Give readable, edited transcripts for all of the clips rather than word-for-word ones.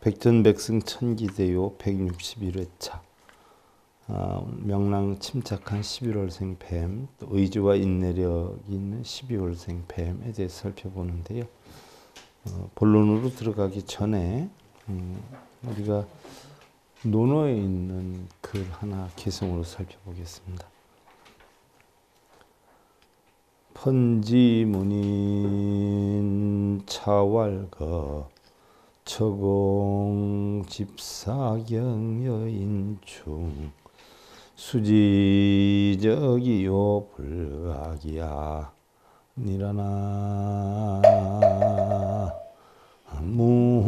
백전백승 천기대요 161회차. 명랑 침착한 11월생 뱀, 또 의지와 인내력이 있는 12월생 뱀에 대해서 살펴보는데요. 본론으로 들어가기 전에 우리가 논어에 있는 글 하나 개성으로 살펴보겠습니다. 번지문인 차왈거 처공집사경여인충 수지적이요 불악이야 니라나 무어미다.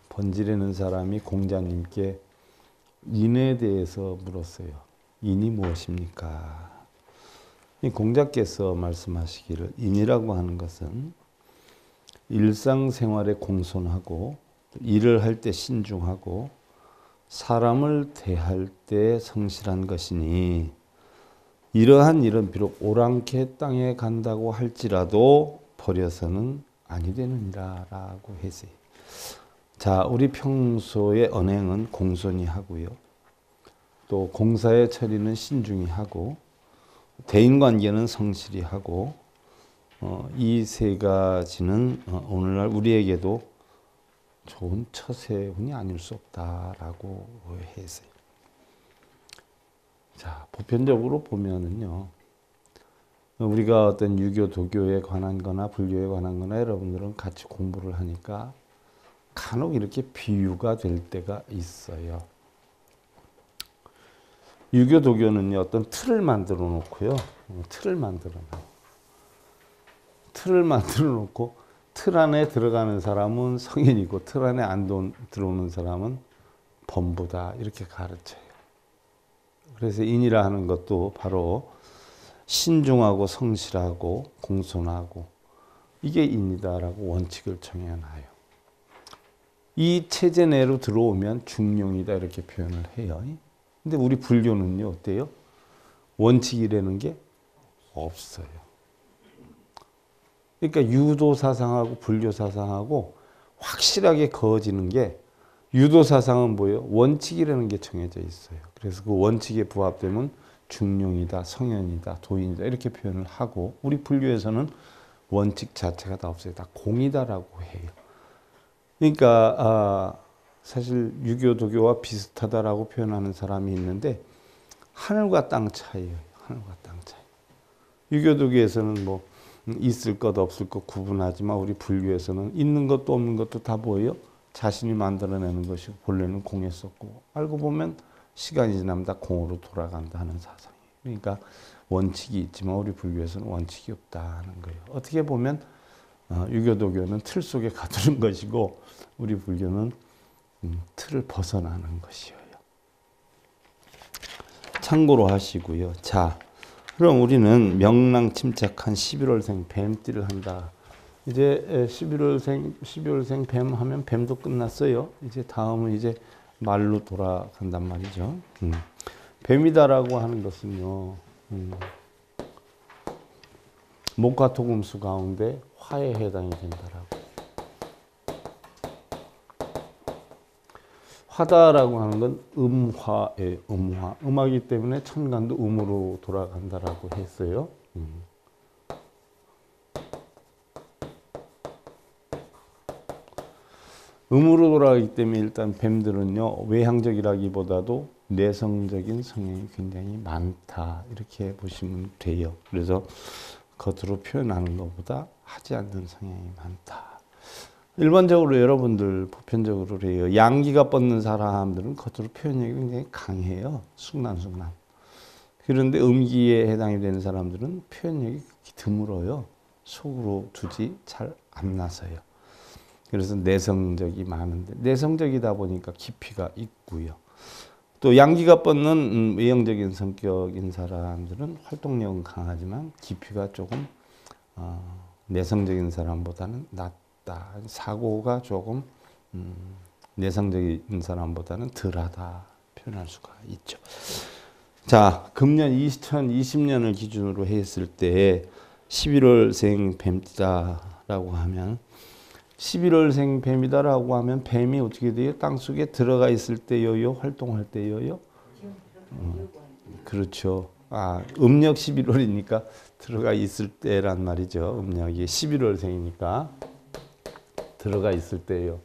번지라는 사람이 공자님께 인에 대해서 물었어요. 인이 무엇입니까? 공자께서 말씀하시기를 인이라고 하는 것은 일상생활에 공손하고 일을 할 때 신중하고 사람을 대할 때 성실한 것이니 이러한 일은 비록 오랑캐 땅에 간다고 할지라도 버려서는 아니 되느니라 라고 했어요. 자, 우리 평소의 언행은 공손히 하고요. 또 공사의 처리는 신중히 하고 대인관계는 성실히 하고 이 세 가지는 오늘날 우리에게도 좋은 처세훈이 아닐 수 없다라고 했어요. 자, 보편적으로 보면은요. 우리가 어떤 유교, 도교에 관한 거나 불교에 관한 거나 여러분들은 같이 공부를 하니까 간혹 이렇게 비유가 될 때가 있어요. 유교, 도교는요, 어떤 틀을 만들어 놓고요. 틀을 만들어 놓고 틀 안에 들어가는 사람은 성인이고 틀 안에 안 들어오는 사람은 범부다. 이렇게 가르쳐요. 그래서 인이라 하는 것도 바로 신중하고 성실하고 공손하고 이게 인이다라고 원칙을 정해놔요. 이 체제 내로 들어오면 중용이다 이렇게 표현을 해요. 근데 우리 불교는요 어때요? 원칙이라는 게 없어요. 그러니까 유도 사상하고 불교 사상하고 확실하게 그어지는 게 유도 사상은 뭐예요? 원칙이라는 게 정해져 있어요. 그래서 그 원칙에 부합되면 중용이다, 성현이다, 도인이다 이렇게 표현을 하고 우리 불교에서는 원칙 자체가 다 없어요. 다 공이다라고 해요. 그러니까 사실 유교, 도교와 비슷하다라고 표현하는 사람이 있는데 하늘과 땅 차이예요. 하늘과 땅 차이. 유교, 도교에서는 뭐 있을 것 없을 것 구분하지만 우리 불교에서는 있는 것도 없는 것도 다 뭐예요? 자신이 만들어내는 것이고 본래는 공에 썼고 알고 보면 시간이 지나면 다 공으로 돌아간다 하는 사상이에요. 그러니까 원칙이 있지만 우리 불교에서는 원칙이 없다는 거예요. 어떻게 보면 유교, 도교는 틀 속에 가두는 것이고 우리 불교는 틀을 벗어나는 것이에요. 참고로 하시고요. 자, 그럼 우리는 명랑 침착한 11월생 뱀띠를 한다. 이제 12월생 뱀 하면 뱀도 끝났어요. 이제 다음은 이제 말로 돌아간단 말이죠. 뱀이다라고 하는 것은요. 목화토금수 가운데 화에 해당이 된다라고. 화다라고 하는 건 음화예요. 음화. 음화이기 때문에 천간도 음으로 돌아간다라고 했어요. 음으로 돌아가기 때문에 일단 뱀들은요. 외향적이라기보다도 내성적인 성향이 굉장히 많다. 이렇게 보시면 돼요. 그래서 겉으로 표현하는 것보다 하지 않는 성향이 많다. 일반적으로 여러분들 보편적으로 그래요. 양기가 뻗는 사람들은 겉으로 표현력이 굉장히 강해요. 순간순간. 그런데 음기에 해당이 되는 사람들은 표현력이 드물어요. 속으로 두지 잘 안 나서요. 그래서 내성적이 많은데 내성적이다 보니까 깊이가 있고요. 또 양기가 뻗는 외형적인 성격인 사람들은 활동력은 강하지만 깊이가 조금 내성적인 사람보다는 낮다. 사고가 조금 내성적인 사람보다는 덜하다 표현할 수가 있죠. 자, 금년 2020년을 기준으로 했을 때 11월생 뱀띠다라고 하면 11월생 뱀이다라고 하면 뱀이 어떻게 돼요? 땅속에 들어가 있을 때요요? 활동할 때요요? 그렇죠. 음력 11월이니까 들어가 있을 때란 말이죠. 음력이 11월생이니까 들어가 있을 때요.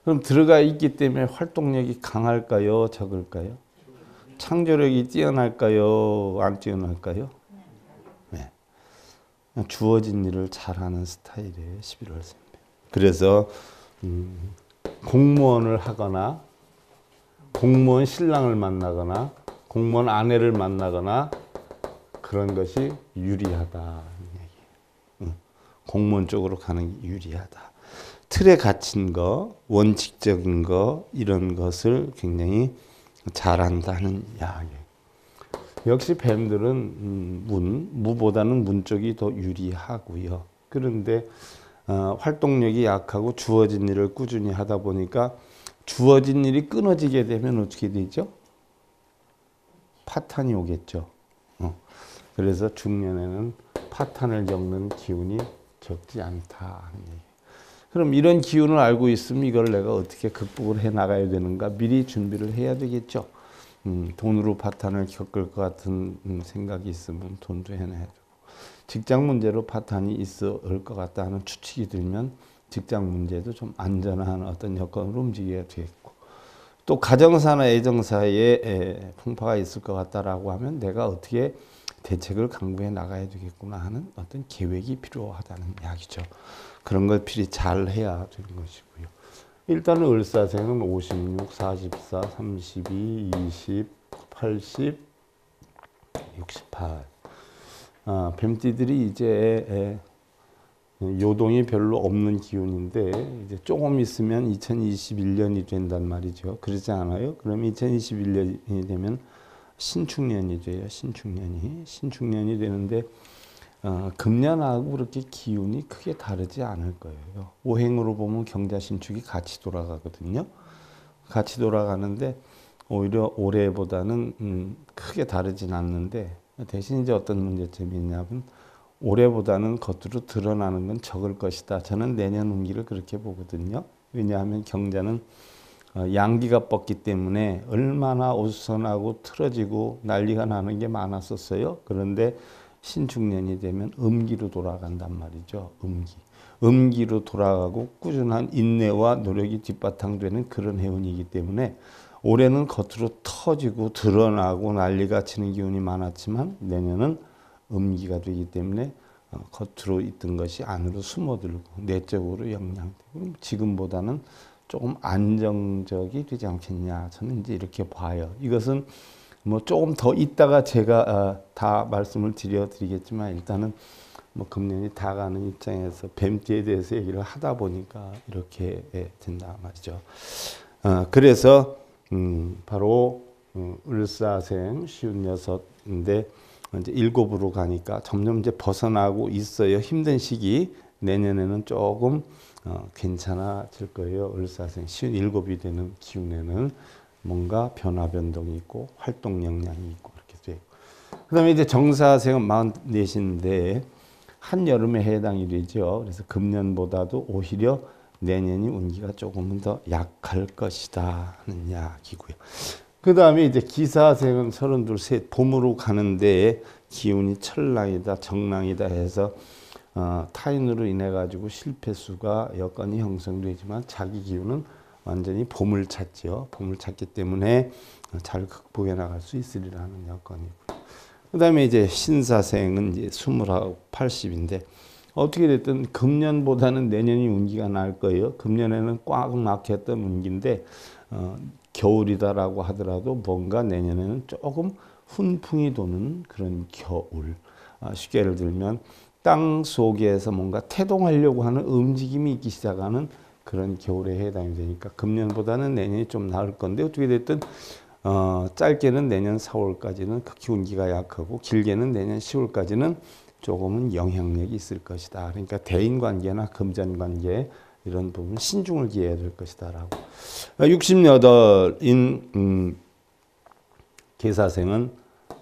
그럼 들어가 있기 때문에 활동력이 강할까요? 적을까요? 창조력이 뛰어날까요? 안 뛰어날까요? 네. 주어진 일을 잘하는 스타일이에요. 11월생. 그래서 공무원을 하거나 공무원 신랑을 만나거나 공무원 아내를 만나거나 그런 것이 유리하다. 공무원 쪽으로 가는 게 유리하다. 틀에 갇힌 거, 원칙적인 거 이런 것을 굉장히 잘한다는 이야기예요. 역시 뱀들은 무보다는 문 쪽이 더 유리하고요. 그런데 활동력이 약하고 주어진 일을 꾸준히 하다 보니까 주어진 일이 끊어지게 되면 어떻게 되죠? 파탄이 오겠죠. 그래서 중년에는 파탄을 겪는 기운이 적지 않다. 그럼 이런 기운을 알고 있으면 이걸 내가 어떻게 극복을 해 나가야 되는가 미리 준비를 해야 되겠죠. 돈으로 파탄을 겪을 것 같은 생각이 있으면 돈도 해내야 되고 직장 문제로 파탄이 있을 것 같다 하는 추측이 들면 직장 문제도 좀 안전한 어떤 여건으로 움직여야 되겠고 또 가정사나 애정사에 풍파가 있을 것 같다라고 하면 내가 어떻게 대책을 강구해 나가야 되겠구나 하는 어떤 계획이 필요하다는 이야기죠. 그런 걸 필히 잘 해야 되는 것이고요. 일단은 을사생은 56, 44, 32, 20, 80, 68. 뱀띠들이 이제 요동이 별로 없는 기운인데 이제 조금 있으면 2021년이 된단 말이죠. 그렇지 않아요? 그럼 2021년이 되면 신축년이 돼요. 신축년이 되는데 금년하고 그렇게 기운이 크게 다르지 않을 거예요. 오행으로 보면 경자신축이 같이 돌아가거든요. 같이 돌아가는데 오히려 올해보다는 크게 다르진 않는데 대신 이제 어떤 문제점이 있냐면 올해보다는 겉으로 드러나는 건 적을 것이다. 저는 내년 운기를 그렇게 보거든요. 왜냐하면 경자는 양기가 뻗기 때문에 얼마나 오선하고 틀어지고 난리가 나는 게 많았었어요. 그런데 신축년이 되면 음기로 돌아간단 말이죠. 음기로 돌아가고 꾸준한 인내와 노력이 뒷바탕되는 그런 해운이기 때문에 올해는 겉으로 터지고 드러나고 난리가 치는 기운이 많았지만 내년은 음기가 되기 때문에 겉으로 있던 것이 안으로 숨어들고 내적으로 영향되고 지금보다는 조금 안정적이 되지 않겠냐. 저는 이제 이렇게 봐요. 이것은 뭐 조금 더 있다가 제가 다 말씀을 드리겠지만 일단은 뭐 금년이 다 가는 입장에서 뱀띠에 대해서 얘기를 하다 보니까 이렇게 된다 말이죠. 그래서 바로 을사생 56인데 이제 7으로 가니까 점점 이제 벗어나고 있어요. 힘든 시기. 내년에는 조금 괜찮아질 거예요. 을사생 57이 되는 기운에는 뭔가 변화 변동이 있고 활동 역량이 있고 그렇게 돼요. 그다음에 이제 정사생은 44인데 한여름에 해당이 되죠. 그래서 금년보다도 오히려 내년이 운기가 조금은 더 약할 것이다 하는 이야기고요. 그 다음에 이제 기사생은 32, 셋 봄으로 가는데 기운이 철랑이다, 정랑이다 해서 타인으로 인해 가지고 실패수가 여건이 형성되지만 자기 기운은 완전히 봄을 찾죠. 봄을 찾기 때문에 잘 극복해 나갈 수 있으리라는 여건이고요. 그 다음에 이제 신사생은 이제 20하고 80인데 어떻게 됐든 금년보다는 내년이 운기가 나을 거예요. 금년에는 꽉 막혔던 운기인데 겨울이다라고 하더라도 뭔가 내년에는 조금 훈풍이 도는 그런 겨울. 쉽게 예를 들면 땅 속에서 뭔가 태동하려고 하는 움직임이 있기 시작하는 그런 겨울에 해당이 되니까 금년보다는 내년이 좀 나을 건데 어떻게 됐든 짧게는 내년 4월까지는 극히 운기가 약하고 길게는 내년 10월까지는 조금은 영향력이 있을 것이다. 그러니까 대인관계나 금전관계 이런 부분 신중을 기해야 될 것이다 라고 68인 계사생은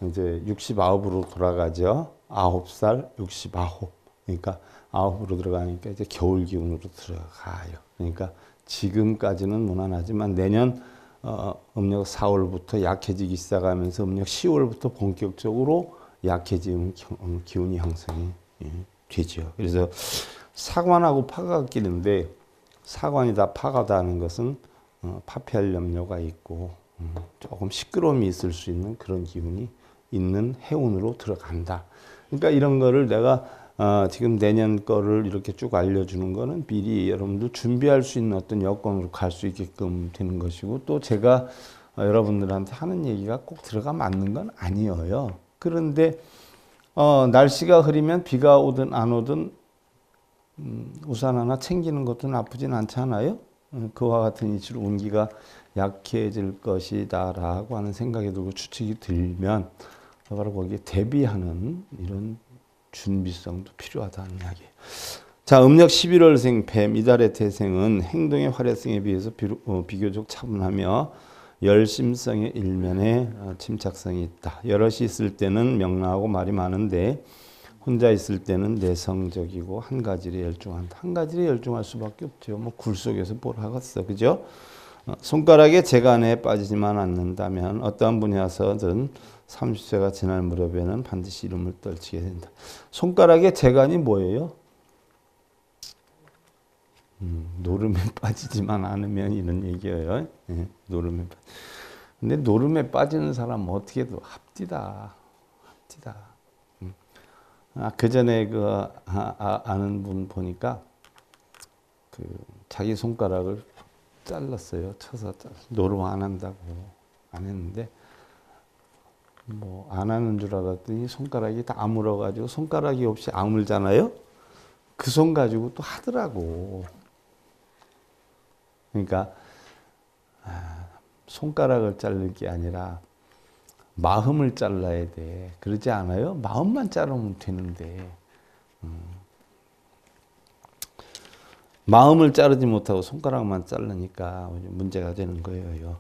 이제 69으로 돌아가죠. 9살 69. 그러니까 9으로 들어가니까 이제 겨울 기운으로 들어가요. 그러니까 지금까지는 무난하지만 내년 음력 4월부터 약해지기 시작하면서 음력 10월부터 본격적으로 약해지는 기운이 형성이 되죠. 그래서 사관하고 파가 끼는데 사관이 다 파가다는 것은 파폐할 염려가 있고 조금 시끄러움이 있을 수 있는 그런 기운이 있는 해운으로 들어간다. 그러니까 이런 거를 내가 지금 내년 거를 이렇게 쭉 알려주는 거는 미리 여러분들 준비할 수 있는 어떤 여건으로 갈 수 있게끔 되는 것이고, 또 제가 여러분들한테 하는 얘기가 꼭 들어가 맞는 건 아니에요. 그런데 날씨가 흐리면 비가 오든 안 오든 우산 하나 챙기는 것도 나쁘진 않잖아요. 그와 같은 이치로 운기가 약해질 것이다라고 하는 생각이 들고 추측이 들면 바로 거기에 대비하는 이런 준비성도 필요하다는 이야기예요. 자, 음력 11월생 뱀 이달의 태생은 행동의 활약성에 비해서 비교적 차분하며 열심성의 일면에 침착성이 있다. 여럿이 있을 때는 명랑하고 말이 많은데 혼자 있을 때는 내성적이고 한 가지에 열중한다. 한 가지에 열중할 수밖에 없죠. 뭐 굴 속에서 뭘 하겠어, 그죠? 손가락에 재간에 빠지지만 않는다면 어떠한 분야에서든 30세가 지날 무렵에는 반드시 이름을 떨치게 된다. 손가락에 재간이 뭐예요? 노름에 빠지지만 않으면 이런 얘기예요. 예, 노름에 근데 노름에 빠지는 사람은 어떻게도 합디다. 그 전에 아는 분 보니까 자기 손가락을 잘랐어요. 쳐서 노름 안 한다고 안 했는데 뭐 안 하는 줄 알았더니 손가락이 다 아물어가지고 손가락이 없이 아물잖아요. 그 손 가지고 또 하더라고. 그러니까 손가락을 자를 게 아니라 마음을 잘라야 돼. 그러지 않아요? 마음만 자르면 되는데 마음을 자르지 못하고 손가락만 자르니까 문제가 되는 거예요.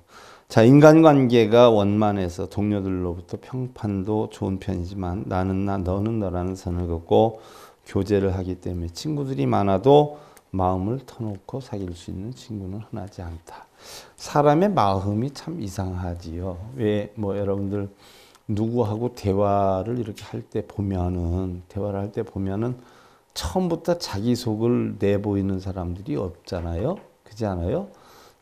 자, 인간관계가 원만해서 동료들로부터 평판도 좋은 편이지만 나는 나 너는 너라는 선을 긋고 교제를 하기 때문에 친구들이 많아도 마음을 터놓고 사귈 수 있는 친구는 흔하지 않다. 사람의 마음이 참 이상하지요. 왜 뭐 여러분들 누구하고 대화를 이렇게 할 때 보면은 처음부터 자기 속을 내보이는 사람들이 없잖아요. 그렇지 않아요?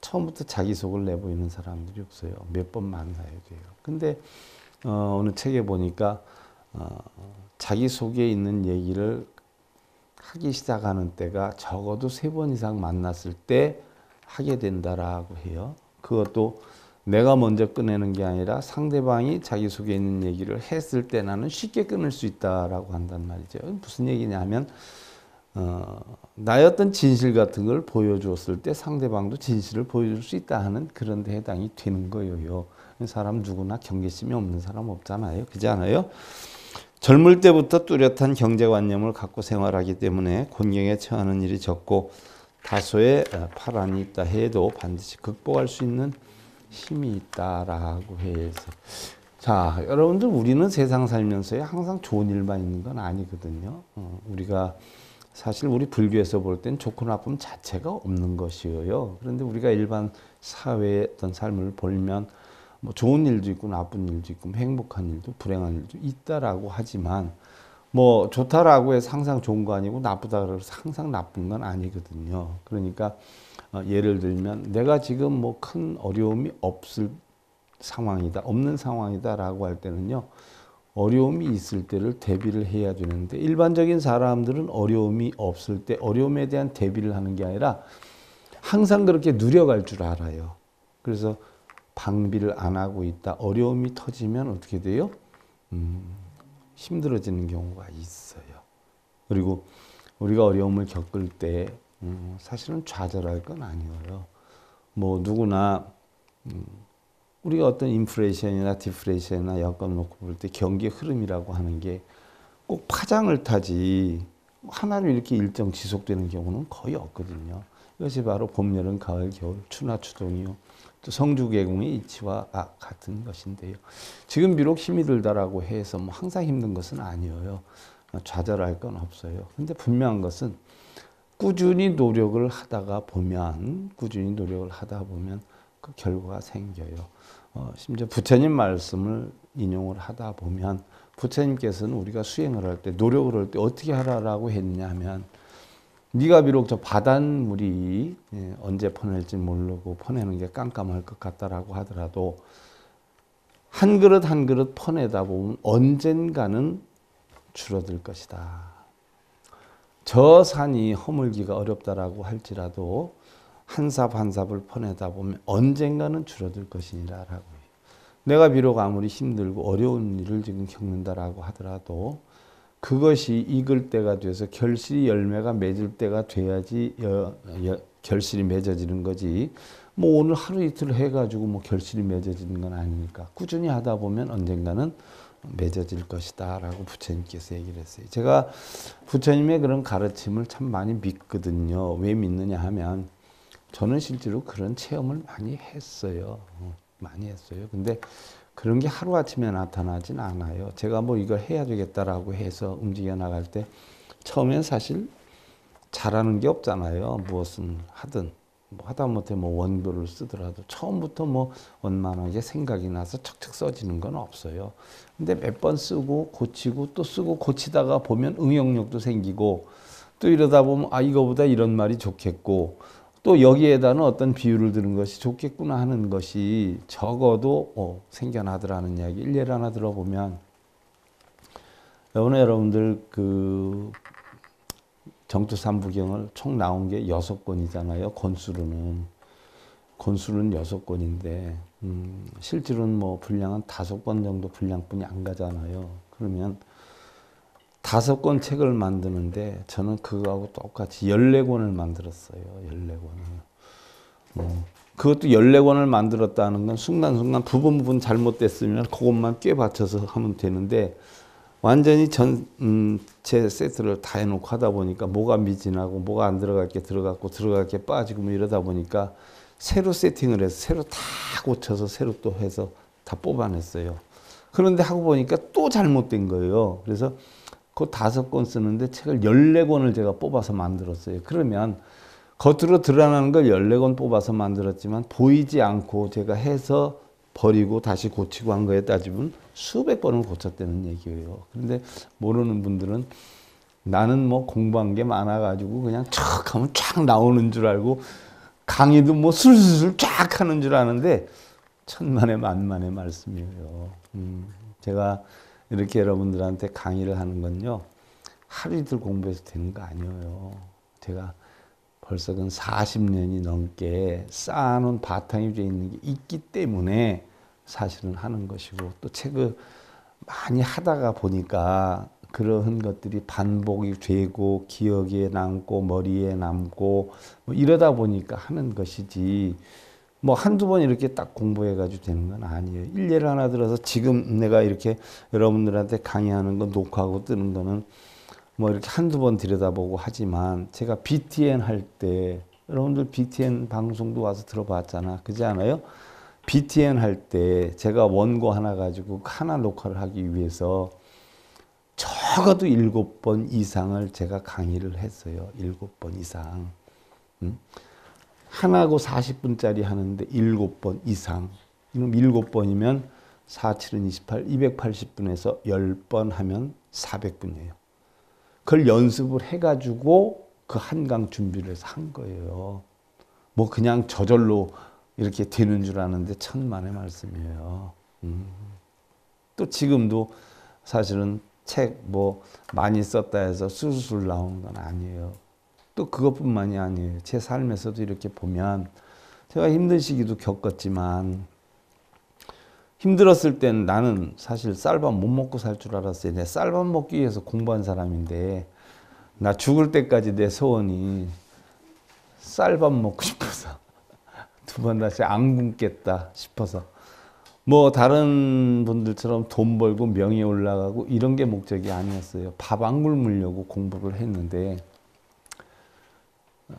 처음부터 자기 속을 내보이는 사람들이 없어요. 몇 번 만나야 돼요. 근데 어느 책에 보니까 자기 속에 있는 얘기를 하기 시작하는 때가 적어도 3번 이상 만났을 때 하게 된다라고 해요. 그것도 내가 먼저 꺼내는 게 아니라 상대방이 자기 속에 있는 얘기를 했을 때 나는 쉽게 끊을 수 있다라고 한단 말이죠. 무슨 얘기냐면 나의 어떤 진실 같은 걸 보여주었을 때 상대방도 진실을 보여줄 수 있다 하는 그런 데 해당이 되는 거예요. 사람 누구나 경계심이 없는 사람 없잖아요. 그렇지 않아요? 젊을 때부터 뚜렷한 경제관념을 갖고 생활하기 때문에 곤경에 처하는 일이 적고 다소의 파란이 있다 해도 반드시 극복할 수 있는 힘이 있다라고 해서, 자, 여러분들 우리는 세상 살면서 항상 좋은 일만 있는 건 아니거든요. 우리가 사실 우리 불교에서 볼 땐 좋고 나쁨 자체가 없는 것이에요. 그런데 우리가 일반 사회의 어떤 삶을 보면 뭐 좋은 일도 있고 나쁜 일도 있고 행복한 일도 불행한 일도 있다라고 하지만 뭐 좋다라고 해서 항상 좋은 거 아니고 나쁘다고 해서 항상 나쁜 건 아니거든요. 그러니까 예를 들면 내가 지금 뭐 큰 어려움이 없는 상황이다라고 할 때는요. 어려움이 있을 때를 대비를 해야 되는데 일반적인 사람들은 어려움이 없을 때 어려움에 대한 대비를 하는 게 아니라 항상 그렇게 누려갈 줄 알아요. 그래서 방비를 안 하고 있다. 어려움이 터지면 어떻게 돼요? 힘들어지는 경우가 있어요. 그리고 우리가 어려움을 겪을 때 사실은 좌절할 건 아니에요. 뭐 누구나 우리가 어떤 인플레이션이나 디플레이션이나 여건 놓고 볼 때 경기 흐름이라고 하는 게 꼭 파장을 타지 하나로 이렇게 일정 지속되는 경우는 거의 없거든요. 이것이 바로 봄, 여름, 가을, 겨울, 추나 추동이요. 또 성주계공의 이치와 같은 것인데요. 지금 비록 힘이 들다라고 해서 뭐 항상 힘든 것은 아니에요. 좌절할 건 없어요. 근데 분명한 것은 꾸준히 노력을 하다 보면 그 결과가 생겨요. 심지어 부처님 말씀을 인용을 하다 보면 부처님께서는 우리가 수행을 할 때, 노력을 할 때 어떻게 하라라고 했냐면, 네가 비록 저 바닷물이 언제 퍼낼지 모르고 퍼내는 게 깜깜할 것 같다라고 하더라도 한 그릇 한 그릇 퍼내다 보면 언젠가는 줄어들 것이다. 저 산이 허물기가 어렵다라고 할지라도 한 삽 한 삽을 퍼내다 보면 언젠가는 줄어들 것이니라라고. 내가 비록 아무리 힘들고 어려운 일을 지금 겪는다라고 하더라도 그것이 익을 때가 돼서 결실이 열매가 맺을 때가 돼야지 결실이 맺어지는 거지. 뭐 오늘 하루 이틀 해가지고 뭐 결실이 맺어지는 건 아니니까 꾸준히 하다 보면 언젠가는 맺어질 것이다 라고 부처님께서 얘기를 했어요. 제가 부처님의 그런 가르침을 참 많이 믿거든요. 왜 믿느냐 하면 저는 실제로 그런 체험을 많이 했어요. 많이 했어요. 근데 그런 게 하루아침에 나타나진 않아요. 제가 뭐 이걸 해야 되겠다라고 해서 움직여 나갈 때 처음엔 사실 잘하는 게 없잖아요. 무엇은 하든. 뭐 하다못해 뭐 원고를 쓰더라도 처음부터 뭐 원만하게 생각이 나서 척척 써지는 건 없어요. 근데 몇 번 쓰고 고치고 또 쓰고 고치다가 보면 응용력도 생기고 또 이러다 보면 이거보다 이런 말이 좋겠고 또 여기에다는 어떤 비유를 들은 것이 좋겠구나 하는 것이 적어도 생겨나더라는 이야기 일례를 하나 들어보면 여러분들 그 정투삼부경을 총 나온 게 6권이잖아요. 권수로는 6권인데 실제로는 뭐 분량은 5권 정도 분량뿐이 안 가잖아요. 그러면 5권 책을 만드는데 저는 그거하고 똑같이 14권을 만들었어요. 14권을. 그것도 14권을 만들었다는 건 순간순간 부분 잘못됐으면 그것만 꽤 받쳐서 하면 되는데 완전히 제 세트를 다 해놓고 하다 보니까 뭐가 미진하고 뭐가 안 들어갈 게 들어갔고 들어갈 게 빠지고 뭐 이러다 보니까 새로 세팅을 해서 새로 다 고쳐서 새로 또 해서 다 뽑아냈어요. 그런데 하고 보니까 또 잘못된 거예요. 그래서 그 5권 쓰는데 책을 14권을 제가 뽑아서 만들었어요. 그러면 겉으로 드러나는 걸 14권 뽑아서 만들었지만 보이지 않고 제가 해서 버리고 다시 고치고 한 거에 따지면 수백 번을 고쳤다는 얘기예요. 그런데 모르는 분들은 나는 뭐 공부한 게 많아가지고 그냥 촥 하면 쫙 나오는 줄 알고 강의도 뭐 술술 쫙 하는 줄 아는데 천만의 만만의 말씀이에요. 제가 이렇게 여러분들한테 강의를 하는 건요. 하루 이틀 공부해서 되는 거 아니에요. 제가 벌써 근 40년이 넘게 쌓아놓은 바탕이 되어 있는 게 있기 때문에 사실은 하는 것이고 또 책을 많이 하다가 보니까 그런 것들이 반복이 되고 기억에 남고 머리에 남고 뭐 이러다 보니까 하는 것이지 뭐 한두 번 이렇게 딱 공부해가지고 되는 건 아니에요. 일례를 하나 들어서 지금 내가 이렇게 여러분들한테 강의하는 거 녹화하고 뜨는 거는 뭐 이렇게 한두 번 들여다보고 하지만 제가 BTN 할 때 여러분들 BTN 방송도 와서 들어봤잖아. 그렇지 않아요? BTN 할 때 제가 원고 하나 가지고 하나 녹화를 하기 위해서 적어도 7번 이상을 제가 강의를 했어요. 7번 이상. 하나고 40분짜리 하는데 7번 이상. 그럼 7번이면 4, 7은 28, 280분에서 10번 하면 400분이에요. 그걸 연습을 해가지고 그 한강 준비를 해서 한 거예요. 뭐 그냥 저절로 이렇게 되는 줄 아는데 천만의 말씀이에요. 또 지금도 사실은 책 뭐 많이 썼다 해서 술술 나오는 건 아니에요. 또 그것뿐만이 아니에요. 제 삶에서도 이렇게 보면 제가 힘든 시기도 겪었지만 힘들었을 땐 나는 사실 쌀밥 못 먹고 살 줄 알았어요. 내 쌀밥 먹기 위해서 공부한 사람인데 나 죽을 때까지 내 소원이 쌀밥 먹고 싶어서 2번 다시 안 굶겠다 싶어서 뭐 다른 분들처럼 돈 벌고 명예 올라가고 이런 게 목적이 아니었어요. 밥 안 굶으려고 공부를 했는데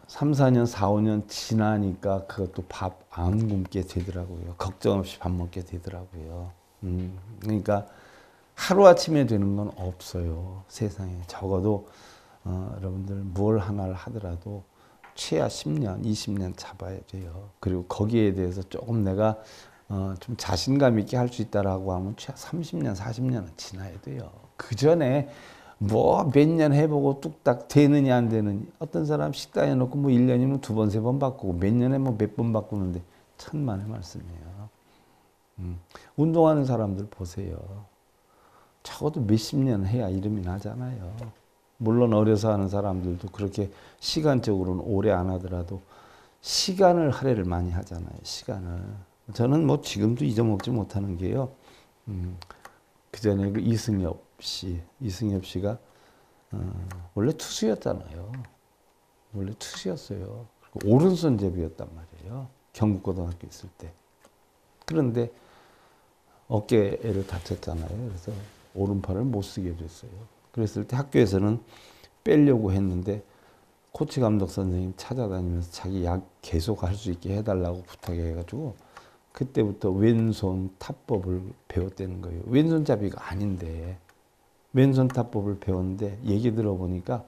3, 4년, 4, 5년 지나니까 그것도 밥 안 굶게 되더라고요. 걱정 없이 밥 먹게 되더라고요. 그러니까 하루아침에 되는 건 없어요. 세상에. 적어도 여러분들 뭘 하나를 하더라도 최하 10년, 20년 잡아야 돼요. 그리고 거기에 대해서 조금 내가 좀 자신감 있게 할 수 있다라고 하면 최하 30년, 40년은 지나야 돼요. 그 전에 뭐 몇 년 해보고 뚝딱 되느냐 안 되느냐. 어떤 사람 식당에 놓고 뭐 1년이면 2번, 3번 바꾸고 몇 년에 뭐 몇 번 바꾸는데 천만의 말씀이에요. 운동하는 사람들 보세요. 적어도 몇십 년 해야 이름이 나잖아요. 물론 어려서 하는 사람들도 그렇게 시간적으로는 오래 안 하더라도 시간을 할애를 많이 하잖아요. 시간을. 저는 뭐 지금도 잊어먹지 못하는 게요. 그 전에 그 이승엽 씨가 원래 투수였잖아요. 원래 투수였어요. 그리고 오른손잡이였단 말이에요. 경북고등학교 있을 때. 그런데 어깨를 다쳤잖아요. 그래서 오른팔을 못 쓰게 됐어요. 그랬을 때 학교에서는 빼려고 했는데 코치 감독 선생님 찾아다니면서 자기 약 계속 할 수 있게 해달라고 부탁해가지고 그때부터 왼손 타법을 배웠다는 거예요. 왼손잡이가 아닌데 왼손 타법을 배웠는데 얘기 들어보니까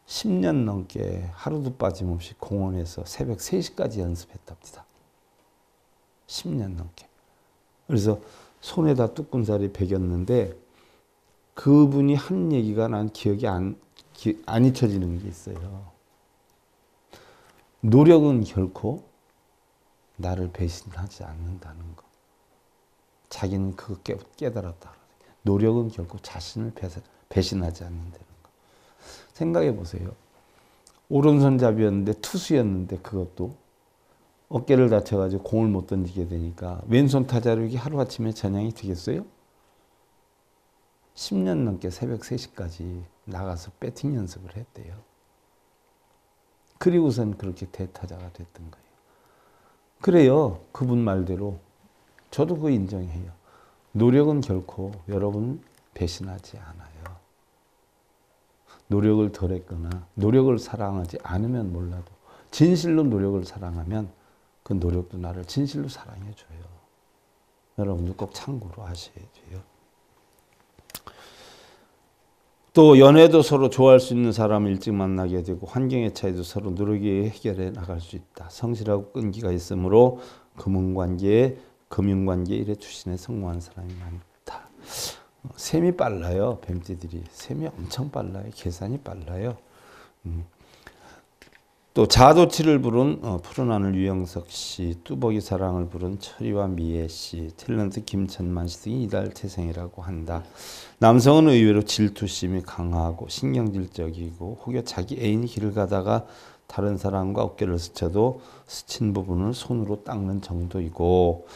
10년 넘게 하루도 빠짐없이 공원에서 새벽 3시까지 연습했답니다. 10년 넘게. 그래서 손에다 뚜껑살이 베겼는데 그분이 한 얘기가 난 기억이 안 잊혀지는 게 있어요. 노력은 결코 나를 배신하지 않는다는 거. 자기는 그거 깨달았다. 노력은 결코 자신을 배신하지 않는다는 거. 생각해 보세요. 오른손잡이였는데 투수였는데 그것도 어깨를 다쳐가지고 공을 못 던지게 되니까 왼손 타자로 이게 하루아침에 전향이 되겠어요? 10년 넘게 새벽 3시까지 나가서 배팅 연습을 했대요. 그리고선 그렇게 대타자가 됐던 거예요. 그래요. 그분 말대로 저도 그거 인정해요. 노력은 결코 여러분을 배신하지 않아요. 노력을 덜 했거나 노력을 사랑하지 않으면 몰라도 진실로 노력을 사랑하면 그 노력도 나를 진실로 사랑해줘요. 여러분들 꼭 참고로 하셔야 돼요. 또 연애도 서로 좋아할 수 있는 사람을 일찍 만나게 되고 환경의 차이도 서로 노력에 해결해 나갈 수 있다. 성실하고 끈기가 있으므로 금융관계에 일에 출신에 성공한 사람이 많다. 셈이 빨라요. 뱀띠들이. 셈이 엄청 빨라요. 계산이 빨라요. 또 자도치를 부른 푸른하늘 유영석 씨, 뚜벅이 사랑을 부른 철이와 미애 씨, 탤런트 김천만 씨 등이 이달 태생이라고 한다. 남성은 의외로 질투심이 강하고 신경질적이고 혹여 자기 애인이 길을 가다가 다른 사람과 어깨를 스쳐도 스친 부분을 손으로 닦는 정도이고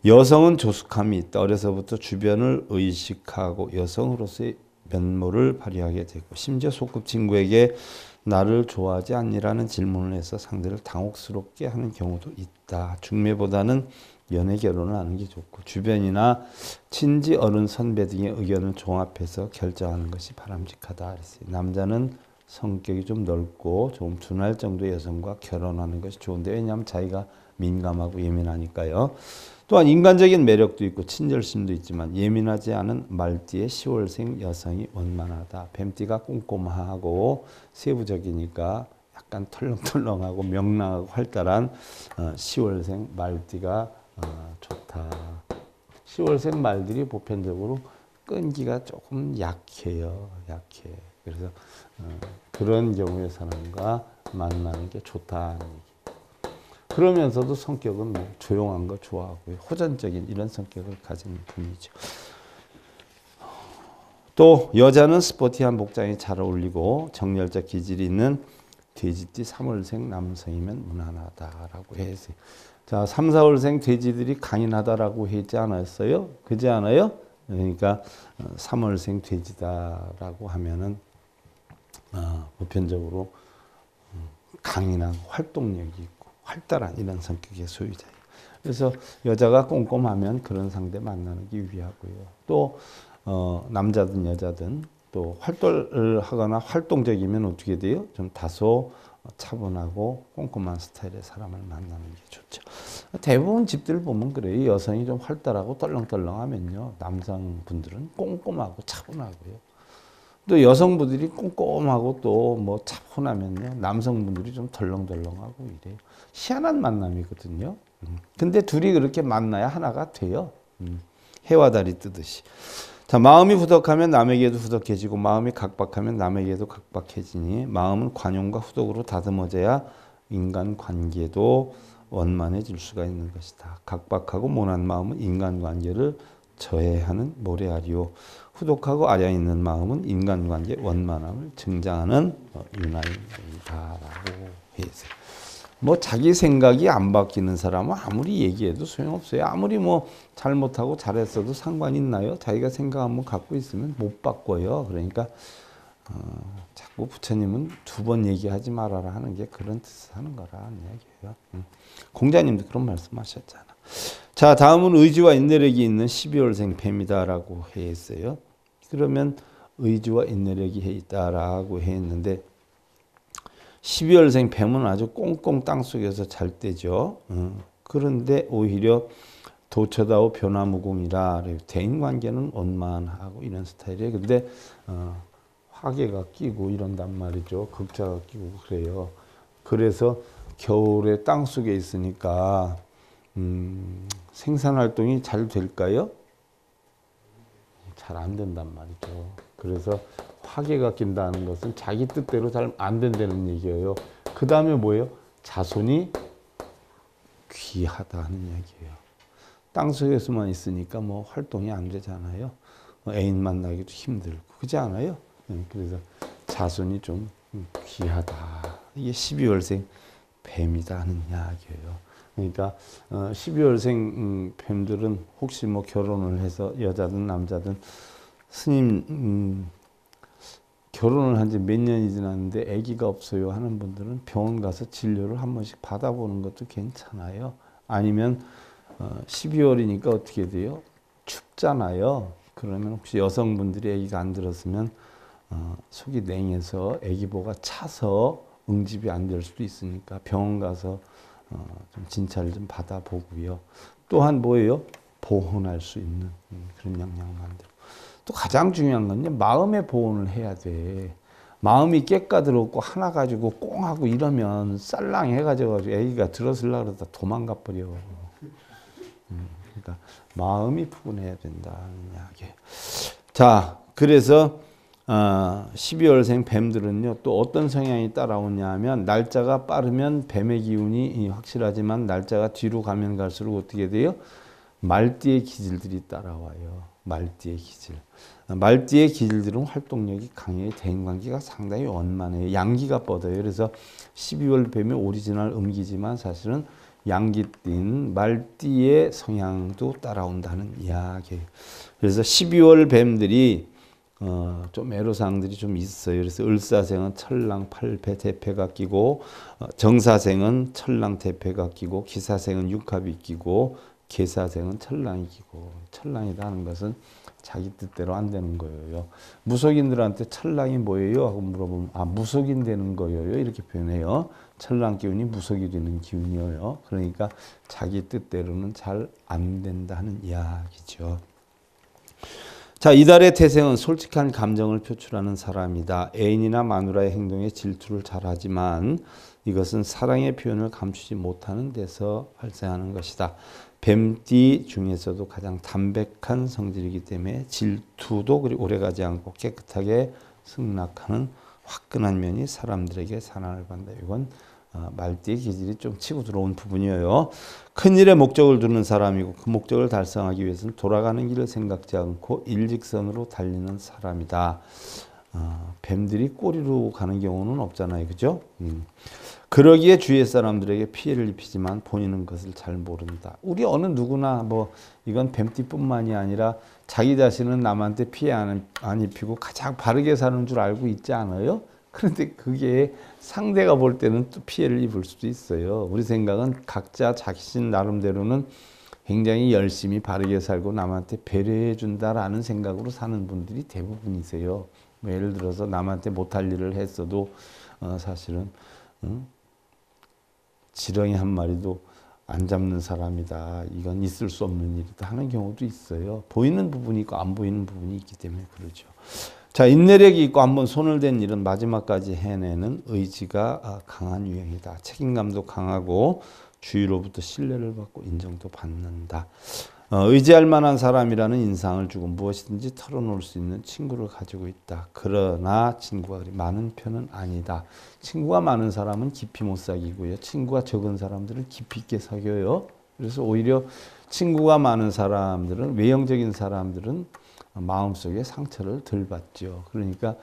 여성은 조숙함이 있다. 어려서부터 주변을 의식하고 여성으로서의 면모를 발휘하게 되고 심지어 소꿉친구에게 나를 좋아하지 않니라는 질문을 해서 상대를 당혹스럽게 하는 경우도 있다. 중매보다는 연애 결혼을 하는 게 좋고 주변이나 친지 어른 선배 등의 의견을 종합해서 결정하는 것이 바람직하다. 그랬어요. 남자는 성격이 좀 넓고 좀 둔할 정도의 여성과 결혼하는 것이 좋은데 왜냐하면 자기가 민감하고 예민하니까요. 또한 인간적인 매력도 있고 친절심도 있지만 예민하지 않은 말띠의 10월생 여성이 원만하다. 뱀띠가 꼼꼼하고 세부적이니까 약간 털렁털렁하고 명랑하고 활달한 10월생 말띠가 좋다. 10월생 말들이 보편적으로 끈기가 조금 약해요. 약해. 그래서 그런 경우의 사람과 만나는 게 좋다는 얘기. 그러면서도 성격은 뭐 조용한 거 좋아하고요. 호전적인 이런 성격을 가진 분이죠. 또 여자는 스포티한 복장이 잘 어울리고 정열적 기질이 있는 돼지띠 3월생 남성이면 무난하다라고 해서 자 3, 4월생 돼지들이 강인하다라고 했지 않았어요? 그지 않아요? 그러니까 3월생 돼지다라고 하면은 보편적으로 강인한 활동력이 있고 활달한 이런 성격의 소유자예요. 그래서 여자가 꼼꼼하면 그런 상대 만나는 게 유리하고요. 또 남자든 여자든 또 활동을 하거나 활동적이면 어떻게 돼요? 좀 다소 차분하고 꼼꼼한 스타일의 사람을 만나는 게 좋죠. 대부분 집들 보면 그래요. 여성이 좀 활달하고 떨렁떨렁하면요, 남성분들은 꼼꼼하고 차분하고요. 또 여성분들이 꼼꼼하고 또 뭐 차분하면요, 남성분들이 좀 덜렁덜렁하고 이래요. 희한한 만남이거든요. 근데 둘이 그렇게 만나야 하나가 돼요. 해와 달이 뜨듯이. 자, 마음이 후덕하면 남에게도 후덕해지고 마음이 각박하면 남에게도 각박해지니 마음은 관용과 후덕으로 다듬어져야 인간 관계도 원만해질 수가 있는 것이다. 각박하고 모난 마음은 인간 관계를 저해하는 모래알이요. 후덕하고 아려 있는 마음은 인간 관계 원만함을 증장하는 유난이다라고 해서. 뭐 자기 생각이 안 바뀌는 사람은 아무리 얘기해도 소용없어요. 아무리 뭐 잘못하고 잘했어도 상관 있나요? 자기가 생각 한번 갖고 있으면 못 바꿔요. 그러니까 자꾸 부처님은 2번 얘기하지 말아라 하는 게 그런 뜻을 하는 거라는 이야기예요. 공자님도 그런 말씀하셨잖아. 자, 다음은 의지와 인내력이 있는 12월생 뱀이다라고 했어요. 그러면 의지와 인내력이 있다라고 했는데 12월생 뱀은 아주 꽁꽁 땅속에서 잘 때죠. 그런데 오히려 도처다오 변화무공이라 대인관계는 원만하고 이런 스타일이에요. 근데 화개가 끼고 이런단 말이죠. 극자가 끼고 그래요. 그래서 겨울에 땅속에 있으니까 생산활동이 잘 될까요? 잘 안 된단 말이죠. 그래서 화개가 낀다는 것은 자기 뜻대로 잘 안 된다는 얘기예요. 그 다음에 뭐예요? 자손이 귀하다는 얘기예요. 땅속에서만 있으니까 뭐 활동이 안 되잖아요. 애인 만나기도 힘들고 그렇지 않아요? 그래서 자손이 좀 귀하다. 이게 12월생 뱀이다 하는 이야기예요. 그러니까 12월생 뱀들은 혹시 뭐 결혼을 해서 여자든 남자든 스님 결혼을 한 지 몇 년이 지났는데 아기가 없어요 하는 분들은 병원 가서 진료를 한 번씩 받아보는 것도 괜찮아요. 아니면 12월이니까 어떻게 돼요? 춥잖아요. 그러면 혹시 여성분들이 아기가 안 들었으면 속이 냉해서 아기보가 차서 응집이 안 될 수도 있으니까 병원 가서 좀 진찰을 좀 받아보고요. 또한 뭐예요? 보온할 수 있는 그런 영양 만들고. 또 가장 중요한 건요, 마음의 보온을 해야 돼. 마음이 깨까들었고 하나 가지고 꽁하고 이러면 쌀랑해가지고 애기가 들어서려고 그러다 도망가 버려. 그러니까 마음이 푸근해야 된다는 이야기. 자, 그래서 12월생 뱀들은요, 또 어떤 성향이 따라오냐 하면, 날짜가 빠르면 뱀의 기운이 확실하지만, 날짜가 뒤로 가면 갈수록 어떻게 돼요? 말띠의 기질들이 따라와요. 말띠의 기질. 말띠의 기질들은 활동력이 강해요. 대인관계가 상당히 원만해요. 양기가 뻗어요. 그래서 12월 뱀의 오리지널 음기지만 사실은 양기띠인 말띠의 성향도 따라온다는 이야기예요. 그래서 12월 뱀들이 좀 애로사항들이 좀 있어요. 그래서 을사생은 철랑 8패 대패가 끼고, 정사생은 철랑 대패가 끼고, 기사생은 육합이 끼고, 계사생은 철랑이 끼고. 철랑이라는 것은 자기 뜻대로 안 되는 거예요. 무속인들한테 철랑이 뭐예요? 하고 물어보면 무속인 되는 거예요. 이렇게 표현해요. 철랑 기운이 무속이 되는 기운이에요. 그러니까 자기 뜻대로는 잘 안 된다는 이야기죠. 자, 이달의 태생은 솔직한 감정을 표출하는 사람이다. 애인이나 마누라의 행동에 질투를 잘하지만 이것은 사랑의 표현을 감추지 못하는 데서 발생하는 것이다. 뱀띠 중에서도 가장 담백한 성질이기 때문에 질투도 그리 오래가지 않고 깨끗하게 승낙하는 화끈한 면이 사람들에게 사랑을 받는다. 이건 말띠의 기질이 좀 치고 들어온 부분이에요. 큰일에 목적을 두는 사람이고 그 목적을 달성하기 위해서는 돌아가는 길을 생각지 않고 일직선으로 달리는 사람이다. 뱀들이 꼬리로 가는 경우는 없잖아요. 그죠? 그러기에 주위의 사람들에게 피해를 입히지만 본인은 그것을 잘 모른다. 우리 어느 누구나 뭐 이건 뱀띠뿐만이 아니라 자기 자신은 남한테 피해 안 입히고 가장 바르게 사는 줄 알고 있지 않아요? 그런데 그게 상대가 볼 때는 또 피해를 입을 수도 있어요. 우리 생각은 각자 자신 나름대로는 굉장히 열심히 바르게 살고 남한테 배려해 준다라는 생각으로 사는 분들이 대부분이세요. 뭐 예를 들어서 남한테 못할 일을 했어도 사실은 응? 지렁이 한 마리도 안 잡는 사람이다. 이건 있을 수 없는 일이다 하는 경우도 있어요. 보이는 부분이 있고 안 보이는 부분이 있기 때문에 그러죠. 자, 인내력이 있고 한번 손을 댄 일은 마지막까지 해내는 의지가 강한 유형이다. 책임감도 강하고 주위로부터 신뢰를 받고 인정도 받는다. 의지할 만한 사람이라는 인상을 주고 무엇이든지 털어놓을 수 있는 친구를 가지고 있다. 그러나 친구가 그리 많은 편은 아니다. 친구가 많은 사람은 깊이 못 사귀고요. 친구가 적은 사람들은 깊이 있게 사귀어요. 그래서 오히려 친구가 많은 사람들은, 외형적인 사람들은 마음속에 상처를 덜 받죠. 그러니까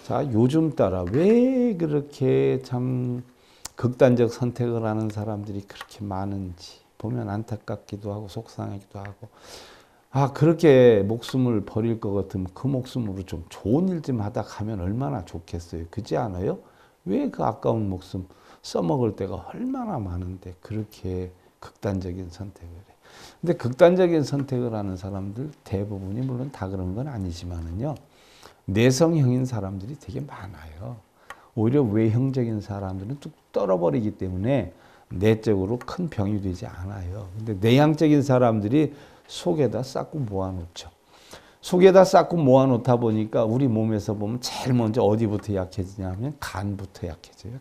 자, 요즘 따라 왜 그렇게 참 극단적 선택을 하는 사람들이 그렇게 많은지 보면 안타깝기도 하고 속상하기도 하고, 그렇게 목숨을 버릴 것 같으면 그 목숨으로 좀 좋은 일 좀 하다 가면 얼마나 좋겠어요. 그렇지 않아요? 왜 그 아까운 목숨 써먹을 때가 얼마나 많은데 그렇게 극단적인 선택을 해. 근데 극단적인 선택을 하는 사람들 대부분이, 물론 다 그런 건 아니지만은요, 내성형인 사람들이 되게 많아요. 오히려 외형적인 사람들은 뚝 떨어버리기 때문에 내적으로 큰 병이 되지 않아요. 근데 내향적인 사람들이 속에다 쌓고 모아놓죠. 속에다 쌓고 모아놓다 보니까 우리 몸에서 보면 제일 먼저 어디부터 약해지냐 하면 간부터 약해져요.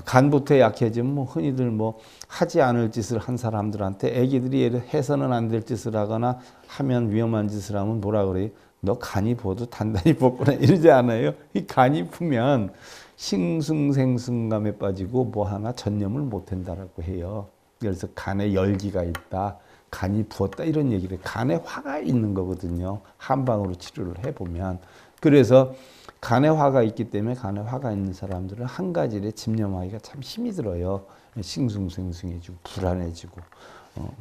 간부터 약해지면 뭐 흔히들 뭐 하지 않을 짓을 한 사람들한테, 애기들이 해서는 안 될 짓을 하거나 하면 위험한 짓을 하면 뭐라 그래요? 너 간이 부어도 단단히 부었구나 이러지 않아요? 이 간이 부면 싱숭생숭감에 빠지고 뭐 하나 전념을 못 한다라고 해요. 그래서 간에 열기가 있다, 간이 부었다 이런 얘기를 해요. 간에 화가 있는 거거든요. 한방으로 치료를 해보면. 그래서 간에 화가 있기 때문에, 간에 화가 있는 사람들은 한 가지에 집념하기가 참 힘이 들어요. 싱숭생숭해지고 불안해지고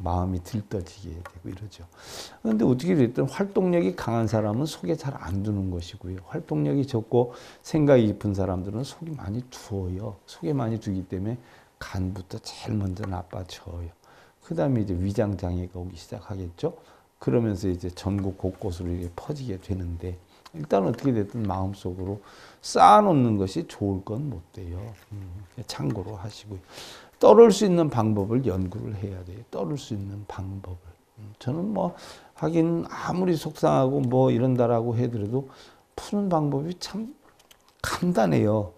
마음이 들떠지게 되고 이러죠. 그런데 어떻게 됐든 활동력이 강한 사람은 속에 잘 안 두는 것이고요. 활동력이 적고 생각이 깊은 사람들은 속이 많이 두어요. 속에 많이 두기 때문에 간부터 제일 먼저 나빠져요. 그 다음에 이제 위장장애가 오기 시작하겠죠. 그러면서 이제 전국 곳곳으로 이렇게 퍼지게 되는데, 일단 어떻게 됐든 마음속으로 쌓아놓는 것이 좋을 건 못 돼요. 참고로 하시고요. 떨을 수 있는 방법을 연구를 해야 돼요. 떨을 수 있는 방법을. 저는 뭐 하긴 아무리 속상하고 뭐 이런다라고 해더라도 푸는 방법이 참 간단해요.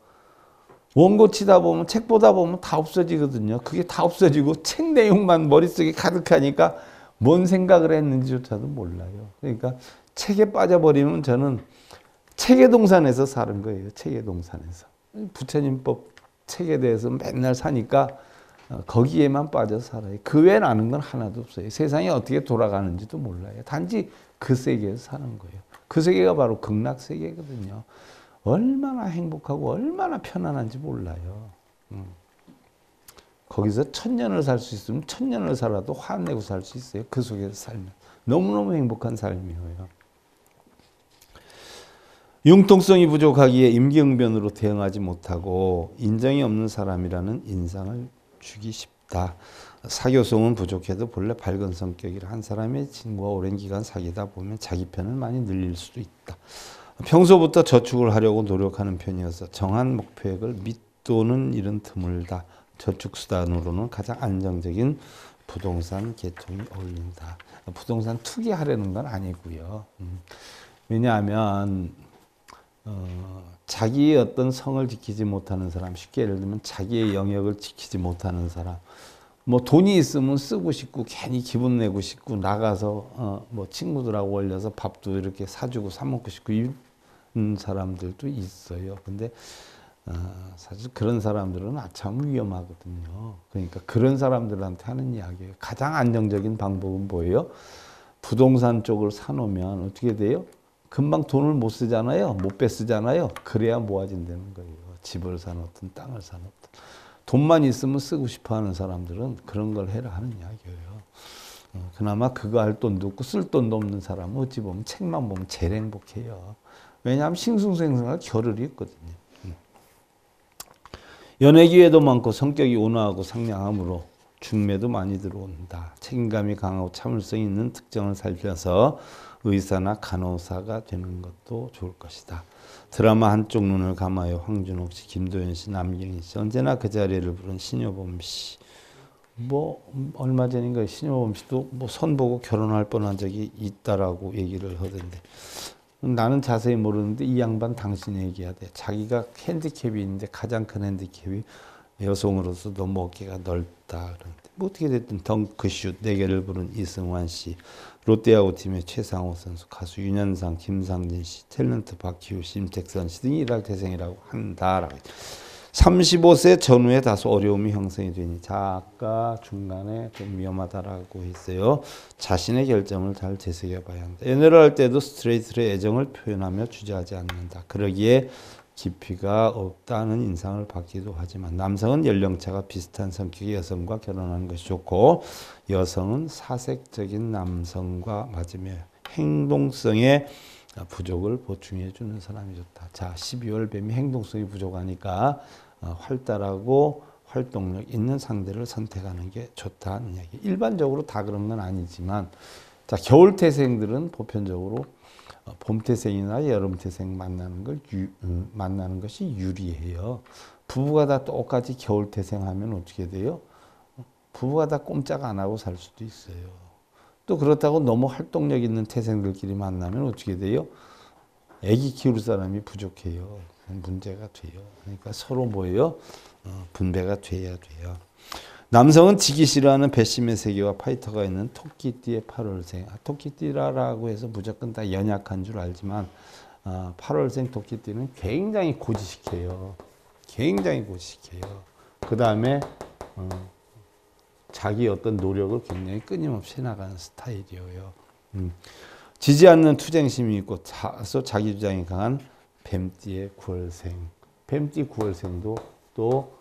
원고 치다 보면, 책 보다 보면 다 없어지거든요. 그게 다 없어지고 책 내용만 머릿속에 가득하니까 뭔 생각을 했는지조차도 몰라요. 그러니까 책에 빠져버리면 저는 책의 동산에서 사는 거예요. 책의 동산에서. 부처님법 책에 대해서 맨날 사니까 거기에만 빠져 살아요. 그 외엔 아는 건 하나도 없어요. 세상이 어떻게 돌아가는지도 몰라요. 단지 그 세계에서 사는 거예요. 그 세계가 바로 극락세계거든요. 얼마나 행복하고 얼마나 편안한지 몰라요. 거기서 1000년을 살 수 있으면 1000년을 살아도 화내고 살 수 있어요. 그 속에서 살면. 너무너무 행복한 삶이에요. 융통성이 부족하기에 임기응변으로 대응하지 못하고 인정이 없는 사람이라는 인상을 주기 쉽다. 사교성은 부족해도 본래 밝은 성격이라 한 사람의 친구와 오랜 기간 사귀다 보면 자기 편을 많이 늘릴 수도 있다. 평소부터 저축을 하려고 노력하는 편이어서 정한 목표액을 밑도는 일은 드물다. 저축수단으로는 가장 안정적인 부동산 계통이 어울린다. 부동산 투기하려는 건 아니고요. 왜냐하면 자기의 어떤 성을 지키지 못하는 사람, 쉽게 예를 들면 자기의 영역을 지키지 못하는 사람, 뭐 돈이 있으면 쓰고 싶고 괜히 기분 내고 싶고 나가서 뭐 친구들하고 올려서 밥도 이렇게 사주고 사 먹고 싶고 이런 사람들도 있어요. 근데 사실 그런 사람들은 아참 위험하거든요. 그러니까 그런 사람들한테 하는 이야기예요. 가장 안정적인 방법은 뭐예요? 부동산 쪽을 사놓으면 어떻게 돼요? 금방 돈을 못 쓰잖아요. 못 뺏쓰잖아요. 그래야 모아진다는 거예요. 집을 사놓든 땅을 사놓든. 돈만 있으면 쓰고 싶어하는 사람들은 그런 걸 해라 하는 이야기예요. 그나마 그거 할 돈도 없고 쓸 돈도 없는 사람은 어찌 보면 책만 보면 제일 행복해요. 왜냐하면 싱숭생숭할 겨를이 있거든요. 연애 기회도 많고 성격이 온화하고 상냥하므로 중매도 많이 들어온다. 책임감이 강하고 참을성이 있는 특성을 살려서 의사나 간호사가 되는 것도 좋을 것이다. 드라마 한쪽 눈을 감아요. 황준옥 씨, 김도연 씨, 남경희 씨. 언제나 그 자리를 부른 신효범 씨. 뭐 얼마 전인가 신효범 씨도 뭐 선보고 결혼할 뻔한 적이 있다라고 얘기를 하던데 나는 자세히 모르는데 이 양반 당신이 얘기해야 돼. 자기가 핸디캡이 있는데 가장 큰 핸디캡이 여성으로서 너무 어깨가 넓다. 그런데 뭐 어떻게 됐든 덩크슛 4개를 부른 이승환 씨, 롯데야구 팀의 최상호 선수, 가수 윤현상, 김상진 씨, 탤런트 박희우 씨, 임택선 씨 등이 일할 태생이라고 한다라고. 35세 전후에 다소 어려움이 형성이 되니 자 아까 중간에 좀 위험하다라고 했어요. 자신의 결정을 잘 되새겨 봐야 한다. 연애를 할 때도 스트레이트로 애정을 표현하며 주저하지 않는다. 그러기에 깊이가 없다는 인상을 받기도 하지만 남성은 연령차가 비슷한 성격의 여성과 결혼하는 것이 좋고 여성은 사색적인 남성과 맞으며 행동성의 부족을 보충해 주는 사람이 좋다. 자, 12월 뱀이 행동성이 부족하니까 활달하고 활동력 있는 상대를 선택하는 게 좋다는 이야기. 일반적으로 다 그런 건 아니지만 자, 겨울 태생들은 보편적으로 봄 태생이나 여름 태생 만나는 것이 유리해요. 부부가 다 똑같이 겨울 태생하면 어떻게 돼요? 부부가 다 꼼짝 안 하고 살 수도 있어요. 또 그렇다고 너무 활동력 있는 태생들끼리 만나면 어떻게 돼요? 애기 키울 사람이 부족해요. 문제가 돼요. 그러니까 서로 뭐예요? 분배가 돼야 돼요. 남성은 지기 싫어하는 배심의 세계와 파이터가 있는 토끼띠의 8월생. 토끼띠라고 해서 무조건 다 연약한 줄 알지만 8월생 토끼띠는 굉장히 고지식해요. 굉장히 고지식해요. 그 다음에 자기 어떤 노력을 굉장히 끊임없이 해나가는 스타일이에요. 지지 않는 투쟁심이 있고 자기 주장이 강한 뱀띠의 9월생. 뱀띠 9월생도 또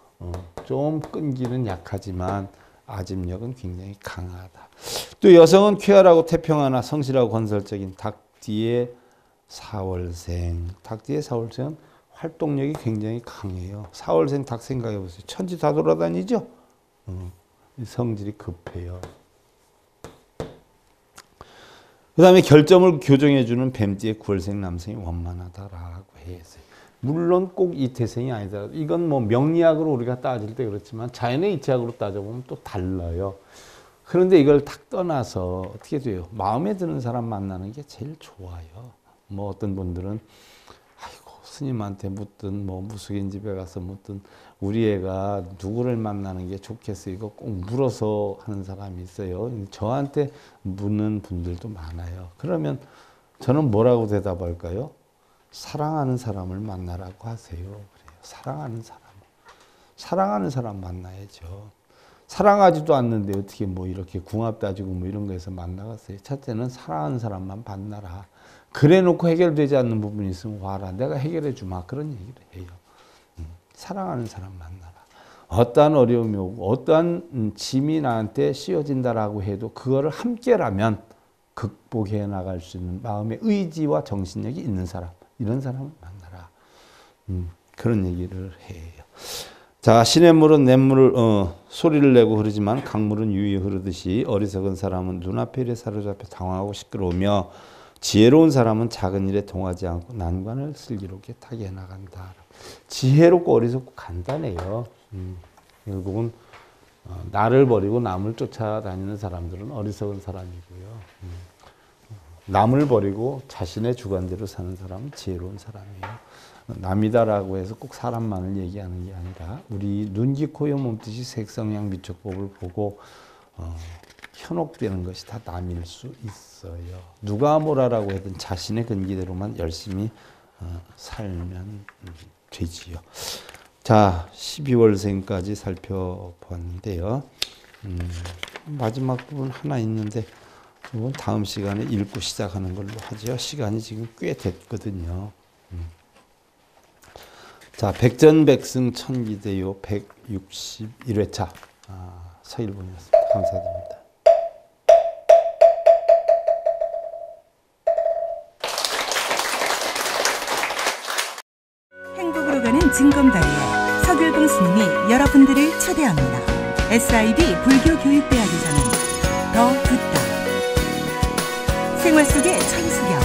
좀 끈기는 약하지만 아집력은 굉장히 강하다. 또 여성은 쾌활하고 태평하나 성실하고 건설적인 닭띠의 4월생. 닭띠의 4월생은 활동력이 굉장히 강해요. 4월생 닭 생각해 보세요. 천지 다 돌아다니죠? 성질이 급해요. 그 다음에 결점을 교정해주는 뱀띠의 9월생 남성이 원만하다라고 했어요. 물론 꼭 이 태생이 아니다. 이건 뭐 명리학으로 우리가 따질 때 그렇지만 자연의 이치학으로 따져보면 또 달라요. 그런데 이걸 탁 떠나서 어떻게 돼요? 마음에 드는 사람 만나는 게 제일 좋아요. 뭐 어떤 분들은 아이고 스님한테 묻든 뭐 무속인 집에 가서 묻든 우리 애가 누구를 만나는 게 좋겠어 이거 꼭 물어서 하는 사람이 있어요. 저한테 묻는 분들도 많아요. 그러면 저는 뭐라고 대답할까요? 사랑하는 사람을 만나라고 하세요. 그래요. 사랑하는 사람 만나야죠. 사랑하지도 않는데 어떻게 뭐 이렇게 궁합 따지고 뭐 이런 거에서 만나겠어요. 첫째는 사랑하는 사람만 만나라. 그래 놓고 해결되지 않는 부분이 있으면 와라. 내가 해결해 주마. 그런 얘기를 해요. 사랑하는 사람 만나라. 어떠한 어려움이 오고 어떠한 짐이 나한테 씌워진다라고 해도 그거를 함께라면 극복해 나갈 수 있는 마음의 의지와 정신력이 있는 사람. 이런 사람을 만나라. 그런 얘기를 해요. 자, 시냇물은 냇물을 소리를 내고 흐르지만 강물은 유유히 흐르듯이 어리석은 사람은 눈앞의 일에 사로잡혀 당황하고 시끄러우며 지혜로운 사람은 작은 일에 동하지 않고 난관을 슬기롭게 타개해 나간다. 지혜롭고 어리석고 간단해요. 결국은 나를 버리고 남을 쫓아다니는 사람들은 어리석은 사람이고요. 남을 버리고 자신의 주관대로 사는 사람은 지혜로운 사람이에요. 남이다라고 해서 꼭 사람만을 얘기하는 게 아니라 우리 눈, 귀, 코, 여, 몸뜻이 색성향 미촉법을 보고 현혹되는 것이 다 남일 수 있어요. 누가 뭐라라고 해도 자신의 근기대로만 열심히 살면 되지요. 자, 12월생까지 살펴봤는데요. 마지막 부분 하나 있는데 이건 다음 시간에 읽고 시작하는 걸로 하죠. 시간이 지금 꽤 됐거든요. 자, 백전백승 천기대요 161회차 서일본이었습니다. 감사드립니다. 행복으로 가는 징검다리에 서길봉 스님이 여러분들을 초대합니다. SIB 불교교육대학에서는 더 듣다, 생활 속의 천수경,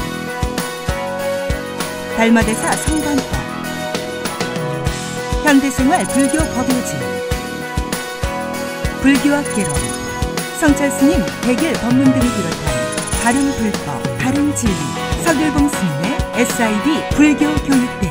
달마대사 성관법, 현대생활 불교 법요지, 불교학 개론, 성찰스님 100일 법문 등을 비롯한 바른 불법, 바른 진리, 서길봉 스님의 SIB 불교 교육대